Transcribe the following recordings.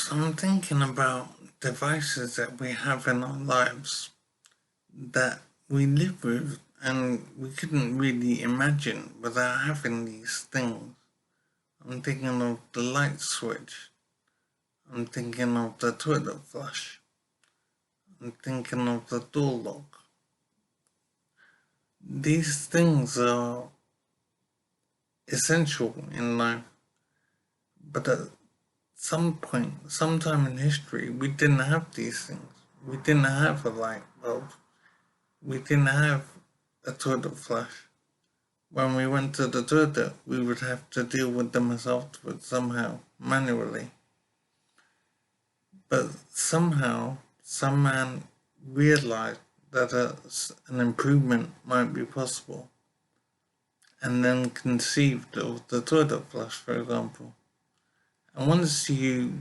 So I'm thinking about devices that we have in our lives that we live with and we couldn't really imagine without having these things. I'm thinking of the light switch. I'm thinking of the toilet flush. I'm thinking of the door lock. These things are essential in life, but at some point, sometime in history, we didn't have these things. We didn't have a light bulb. We didn't have a toilet flush. When we went to the toilet, we would have to deal with them afterwards somehow, manually. But somehow, some man realized that an improvement might be possible, and then conceived of the toilet flush, for example. And once you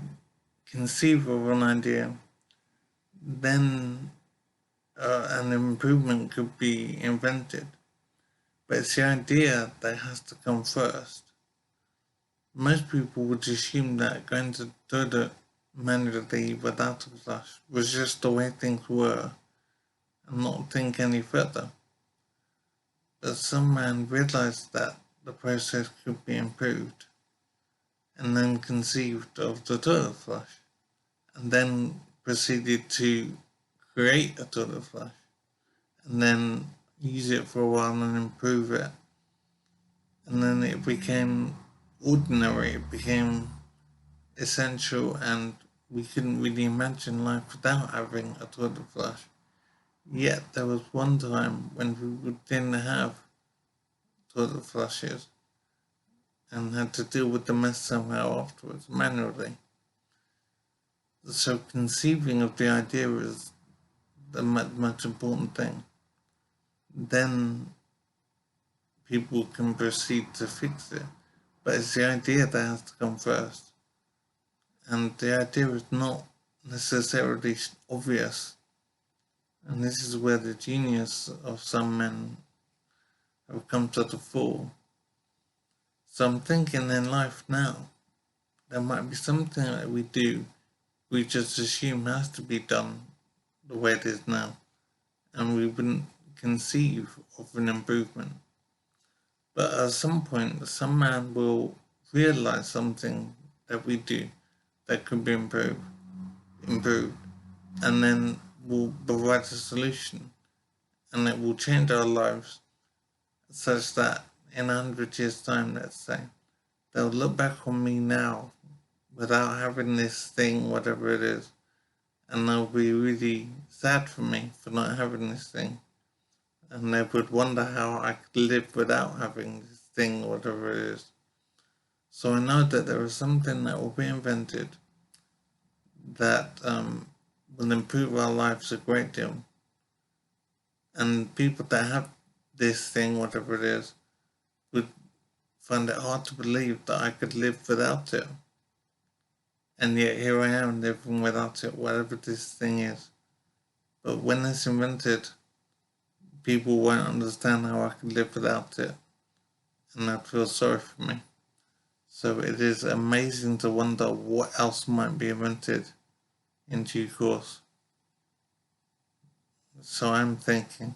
conceive of an idea, then an improvement could be invented. But it's the idea that has to come first. Most people would assume that going to the toilet manually without a flush was just the way things were and not think any further. But some man realized that the process could be improved and then conceived of the toilet flush and then proceeded to create a toilet flush and then use it for a while and improve it. And then it became ordinary, it became essential, and we couldn't really imagine life without having a toilet flush. Yet there was one time when we didn't have toilet flushes and had to deal with the mess somehow afterwards, manually. So conceiving of the idea is the most important thing. Then people can proceed to fix it. But it's the idea that has to come first. And the idea is not necessarily obvious. And this is where the genius of some men have come to the fore. So I'm thinking in life now, there might be something that we do, we just assume has to be done the way it is now. And we wouldn't conceive of an improvement. But at some point, some man will realize something that we do that could be improved, and then will provide a solution, and it will change our lives such that in 100 years' time, let's say, they'll look back on me now without having this thing, whatever it is, and they'll be really sad for me for not having this thing. And they would wonder how I could live without having this thing, whatever it is. So I know that there is something that will be invented that will improve our lives a great deal. And people that have this thing, whatever it is, would find it hard to believe that I could live without it. And yet here I am living without it, whatever this thing is. But when it's invented, people won't understand how I could live without it, and they'll feel sorry for me. So it is amazing to wonder what else might be invented in due course. So I'm thinking,